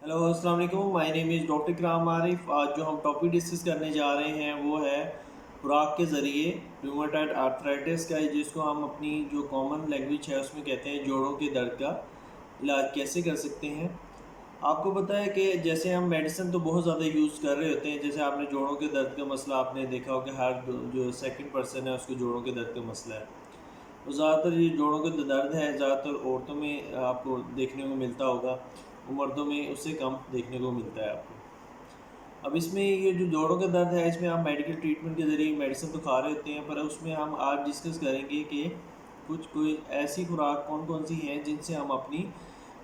Hello अस्सलाम वालेकुम, my name is doctor इकराम आरिफ। आज जो हम टॉपिक डिस्कस करने जा रहे हैं वो है खुराक के ज़रिए रूमेटॉइड आर्थराइटिस का, जिसको हम अपनी जो कॉमन लैंग्वेज है उसमें कहते हैं जोड़ों के दर्द का इलाज कैसे कर सकते हैं। आपको पता है कि जैसे हम मेडिसिन तो बहुत ज़्यादा यूज़ कर रहे होते हैं, जैसे आपने जोड़ों के दर्द का मसला आपने देखा हो कि हर जो सेकंड पर्सन है उसको जोड़ों के दर्द का मसला है। तो ज़्यादातर ये जोड़ों का दर्द है ज़्यादातर औरतों में आपको देखने को मिलता होगा, वो मर्दों में उससे कम देखने को मिलता है आपको। अब इसमें ये जो जोड़ों का दर्द है इसमें हम मेडिकल ट्रीटमेंट के ज़रिए मेडिसिन तो खा रहे होते हैं, पर उसमें हम आज डिस्कस करेंगे कि कुछ कोई ऐसी खुराक कौन कौन सी हैं जिनसे हम अपनी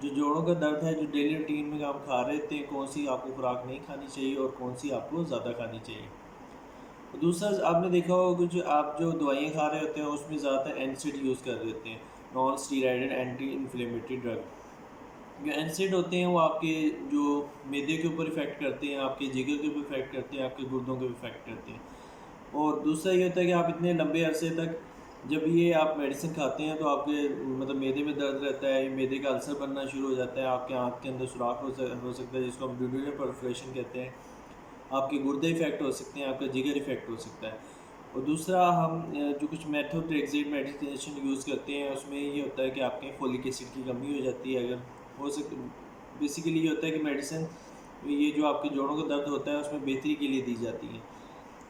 जो जोड़ों का दर्द है जो डेली रूटीन में हम खा रहे होते हैं, कौन सी आपको खुराक नहीं खानी चाहिए और कौन सी आपको ज़्यादा खानी चाहिए। दूसरा आपने देखा होगा कि जो आप जो दवाइयाँ खा रहे होते हैं उसमें ज़्यादातर एनसिड यूज़ कर रहे होते हैं, नॉन स्टीराइडेड एंटी इन्फ्लेमेटरी ड्रग। जो एनसिड होते हैं वो आपके जो मैदे के ऊपर इफ़ेक्ट करते हैं, आपके जिगर के ऊपर इफ़ेक्ट करते हैं, आपके गुर्दों के इफ़ेक्ट करते हैं। और दूसरा ये होता है कि आप इतने लंबे अरसे तक जब ये आप मेडिसिन खाते हैं तो आपके मतलब मैदे में दर्द रहता है, मैदे का अल्सर बनना शुरू हो जाता है, आपके आँत के अंदर सुराख हो सकता है जिसको हम ड्यूडेनल परफोरेशन कहते हैं, आपके गुर्दे इफ़ेक्ट हो सकते हैं, आपका जिगर इफ़ेक्ट हो सकता है। और दूसरा हम जो कुछ मेथोट्रेक्सेट मेडिकेशन यूज़ करते हैं उसमें ये होता है कि आपके फोलिक एसिड की कमी हो जाती है, अगर हो सके। बेसिकली ये होता है कि मेडिसिन ये जो आपके जोड़ों का दर्द होता है उसमें बेहतरी के लिए दी जाती है,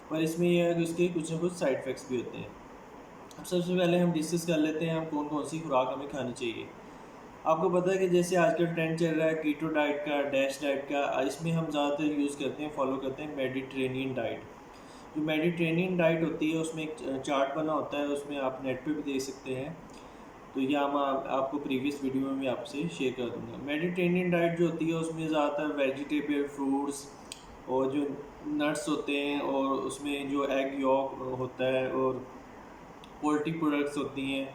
पर इसमें यह है कि उसके कुछ ना कुछ साइड इफ़ेक्ट्स भी होते हैं। अब सबसे पहले हम डिस्कस कर लेते हैं हम कौन कौन सी खुराक हमें खानी चाहिए। आपको पता है कि जैसे आजकल ट्रेंड चल रहा है कीटो डाइट का, डैश डाइट का, इसमें हम ज़्यादातर यूज़ करते हैं, फॉलो करते हैं मेडिटेरेनियन डाइट। जो मेडिटेरेनियन डाइट होती है उसमें एक चार्ट बना होता है, उसमें आप नेट पे भी देख सकते हैं। तो यह हम आपको प्रीवियस वीडियो में भी आपसे शेयर कर दूंगा। मेडिटेरेनियन डाइट जो होती है उसमें ज़्यादातर वेजिटेबल, फ्रूट्स और जो नट्स होते हैं और उसमें जो एग यॉक होता है और पोल्ट्री प्रोडक्ट्स होती हैं,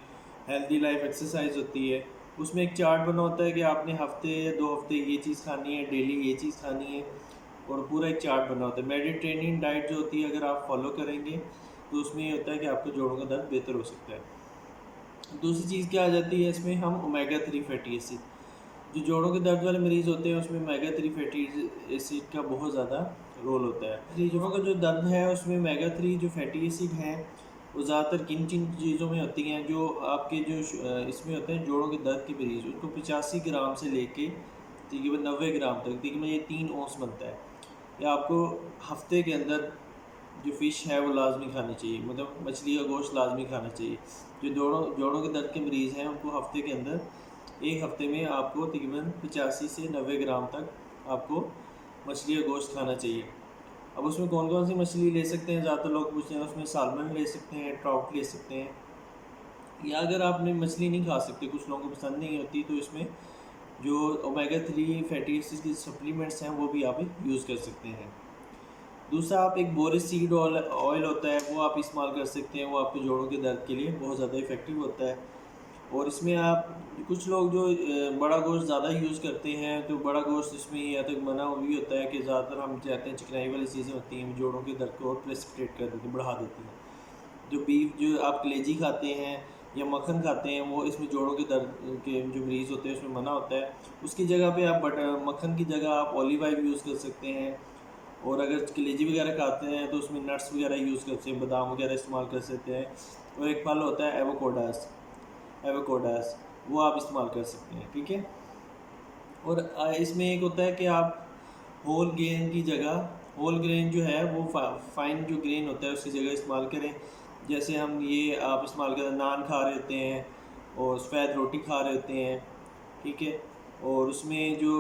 हेल्दी लाइफ एक्सरसाइज होती है। उसमें एक चार्ट बना होता है कि आपने हफ्ते या 2 हफ्ते ये चीज़ खानी है, डेली ये चीज़ खानी है, और पूरा एक चार्ट बना होता है। मेडिटेरेनियन डाइट जो होती है अगर आप फॉलो करेंगे तो उसमें ये होता है कि आपके जोड़ों का दर्द बेहतर हो सकता है। दूसरी चीज़ क्या आ जाती है इसमें, हम ओमेगा 3 फैटी एसिड, जो जोड़ों के दर्द वाले मरीज़ होते हैं उसमें ओमेगा 3 फैटी एसिड का बहुत ज़्यादा रोल होता है। ये जोड़ों का जो दर्द है उसमें ओमेगा 3 जो फैटी एसिड हैं वो ज़्यादातर किन किन चीज़ों में होती हैं, जो आपके जो इसमें होते हैं जोड़ों के दर्द के मरीज़, उनको 85 ग्राम से लेके तकरीबन 90 ग्राम तक, तकरीबन ये 3 औंस बनता है। या आपको हफ्ते के अंदर जो फ़िश है वो लाजमी खानी चाहिए, मतलब मछली का गोश्त लाजमी खाना चाहिए। जो जोड़ों जोड़ों के दर्द के मरीज़ हैं उनको हफ्ते के अंदर एक हफ्ते में आपको तकरीबन 85 से 90 ग्राम तक आपको मछली का गोश्त खाना चाहिए। अब उसमें कौन कौन सी मछली ले सकते हैं, ज़्यादातर लोग पूछते हैं, उसमें सालमन ले सकते हैं, ट्राउट ले सकते हैं। या अगर आपने मछली नहीं खा सकते, कुछ लोगों को पसंद नहीं होती, तो इसमें जो ओमेगा 3 फैटी एसिड के सप्लीमेंट्स हैं वो भी आप यूज़ कर सकते हैं। दूसरा आप एक बोरिस सीड ऑयल होता है वो आप इस्तेमाल कर सकते हैं, वो आपके जोड़ों के दर्द के लिए बहुत ज़्यादा इफ़ेक्टिव होता है। और इसमें आप कुछ लोग जो बड़ा गोश्त ज़्यादा यूज़ करते हैं, तो बड़ा गोश्त इसमें या तो मना भी होता है कि ज़्यादातर हम चाहते हैं चिकनाई वाली चीज़ें होती हैं जोड़ों के दर्द को और प्रेसिपिटेट कर देती हैं, बढ़ा देती हैं। जो बीफ जो आप कलेजी खाते हैं या मक्खन खाते हैं वो इसमें जोड़ों के दर्द के जो मरीज़ होते हैं उसमें मना होता है। उसकी जगह पे आप बटर मक्खन की जगह आप ऑलिव ऑयल यूज़ कर सकते हैं। और अगर कलेजी वगैरह खाते हैं तो उसमें नट्स वगैरह यूज़ कर सकते हैं, बादाम वगैरह इस्तेमाल कर सकते हैं। और एक फल होता है एवोकाडोस, एवोकाडोस वो आप इस्तेमाल कर सकते हैं, ठीक है। और इसमें एक होता है कि आप होल ग्रेन की जगह, होल ग्रेन जो है वो फाइन जो ग्रेन होता है उसकी जगह इस्तेमाल करें। जैसे हम ये आप इस्तेमाल करें, नान खा रहे होते हैं और सफ़ेद रोटी खा रहे होते हैं, ठीक है। और उसमें जो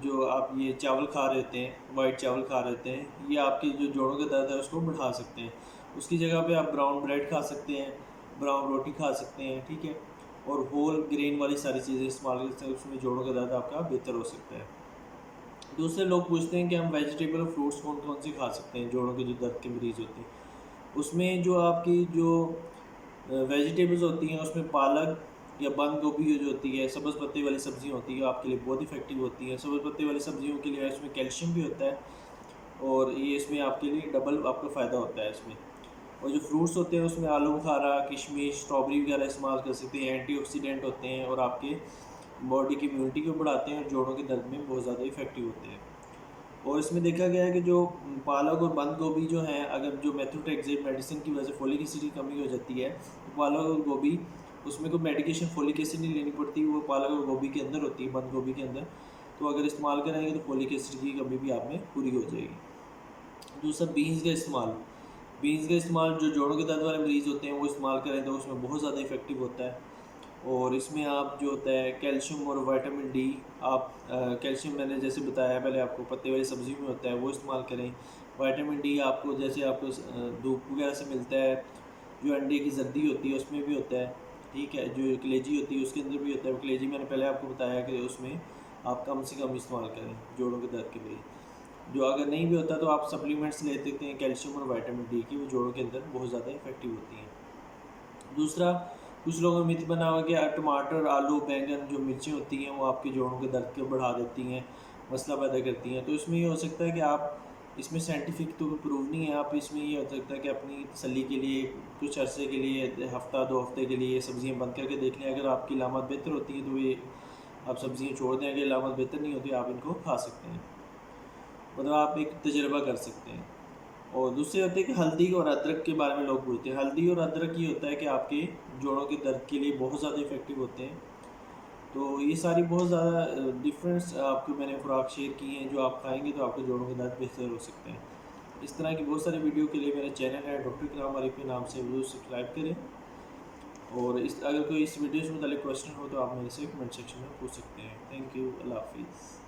जो आप ये चावल खा रहे होते हैं, वाइट चावल खा रहे होते हैं, ये आपके जो जोड़ों का दर्द है उसको बढ़ा सकते हैं। उसकी जगह पे आप ब्राउन ब्रेड खा सकते हैं, ब्राउन रोटी खा सकते हैं, ठीक है। और होल ग्रेन वाली सारी चीज़ें इस्तेमाल करते हैं, उसमें जोड़ों का दर्द आपका बेहतर हो सकता है। दूसरे लोग पूछते हैं कि हम वेजिटेबल और फ्रूट्स कौन कौन से खा सकते हैं जोड़ों के जो दर्द के मरीज़ होते हैं। उसमें जो आपकी जो वेजिटेबल्स होती हैं उसमें पालक या बंद गोभी जो होती है, सब्ज़ पत्ते वाली सब्ज़ियाँ होती है, आपके लिए बहुत इफ़ेक्टिव होती हैं। सब्ज़ पत्ते वाली सब्ज़ियों के लिए इसमें कैल्शियम भी होता है और ये इसमें आपके लिए डबल आपका फ़ायदा होता है इसमें। और जो फ्रूट्स होते हैं उसमें आलू बुखारा, किशमिश, स्ट्रॉबेरी वगैरह इस्तेमाल कर सकते हैं, एंटीऑक्सीडेंट होते हैं और आपके बॉडी की इम्यूनिटी को बढ़ाते हैं और जोड़ों के दर्द में बहुत ज़्यादा इफेक्टिव होते हैं। और इसमें देखा गया है कि जो पालक और बंद गोभी जो हैं, अगर जो मेथोट्रेक्सेट मेडिसिन की वजह से फोलिक एसिड की कमी हो जाती है, तो पालक और गोभी, उसमें कोई मेडिकेशन फोलिक एसिड नहीं लेनी पड़ती, वो पालक और गोभी के अंदर होती है, बंद गोभी के अंदर। तो अगर इस्तेमाल करेंगे तो फोलिक एसिड की कमी भी आप में पूरी हो जाएगी। दूसरा, बीन्स का इस्तेमाल। बीन्स का इस्तेमाल जो जोड़ों के दर्द वाले मरीज़ होते हैं वो इस्तेमाल करें तो उसमें बहुत ज़्यादा इफेक्टिव होता है। और इसमें आप जो होता है कैल्शियम और विटामिन डी, आप कैल्शियम मैंने जैसे बताया पहले आपको, पत्ते वाली सब्ज़ी में होता है, वो इस्तेमाल करें। विटामिन डी आपको जैसे आपको धूप वगैरह से मिलता है, जो अंडे की जर्दी होती है उसमें भी होता है, ठीक है, जो कलेजी होती है उसके अंदर भी होता है। कलेजी मैंने पहले आपको बताया कि उसमें आप कम से कम इस्तेमाल करें जोड़ों के दर्द के लिए। जो अगर नहीं भी होता तो आप सप्लीमेंट्स ले सकते हैं कैल्शियम और विटामिन डी की, वो जोड़ों के अंदर बहुत ज़्यादा इफेक्टिव होती हैं। दूसरा, कुछ लोगों में मिथ बना हुआ कि टमाटर, आलू, बैंगन, जो मिर्चें होती हैं वो आपके जोड़ों के दर्द को बढ़ा देती हैं, मसला पैदा करती हैं। तो इसमें ये हो सकता है कि आप, इसमें साइंटिफिक तो प्रूव नहीं है, आप इसमें ये हो सकता है कि अपनी तसल्ली के लिए कुछ अरसे के लिए, हफ्ता 2 हफ्ते के लिए सब्ज़ियाँ बंद करके देख लें। अगर आपकी लामत बेहतर होती है तो ये आप सब्ज़ियाँ छोड़ दें, अगर लामत बेहतर नहीं होती आप इनको खा सकते हैं, मतलब आप एक तजर्बा कर सकते हैं। और दूसरे होते हैं कि हल्दी और अदरक के बारे में लोग बोलते हैं। हल्दी और अदरक ये होता है कि आपके जोड़ों के दर्द के लिए बहुत ज़्यादा इफ़ेक्टिव होते हैं। तो ये सारी बहुत ज़्यादा डिफरेंस आपको मैंने खुराक शेयर की हैं, जो आप खाएंगे तो आपके जोड़ों के दर्द बेहतर हो सकते हैं। इस तरह की बहुत सारी वीडियो के लिए मेरा चैनल है डॉक्टर इकराम आरिफ के नाम से, वो सब्सक्राइब करें। और इस अगर कोई इस वीडियो से मुतालिक क्वेश्चन हो तो आप मेरे से कमेंट सेक्शन में पूछ सकते हैं। थैंक यू, अल्लाह हाफिज़।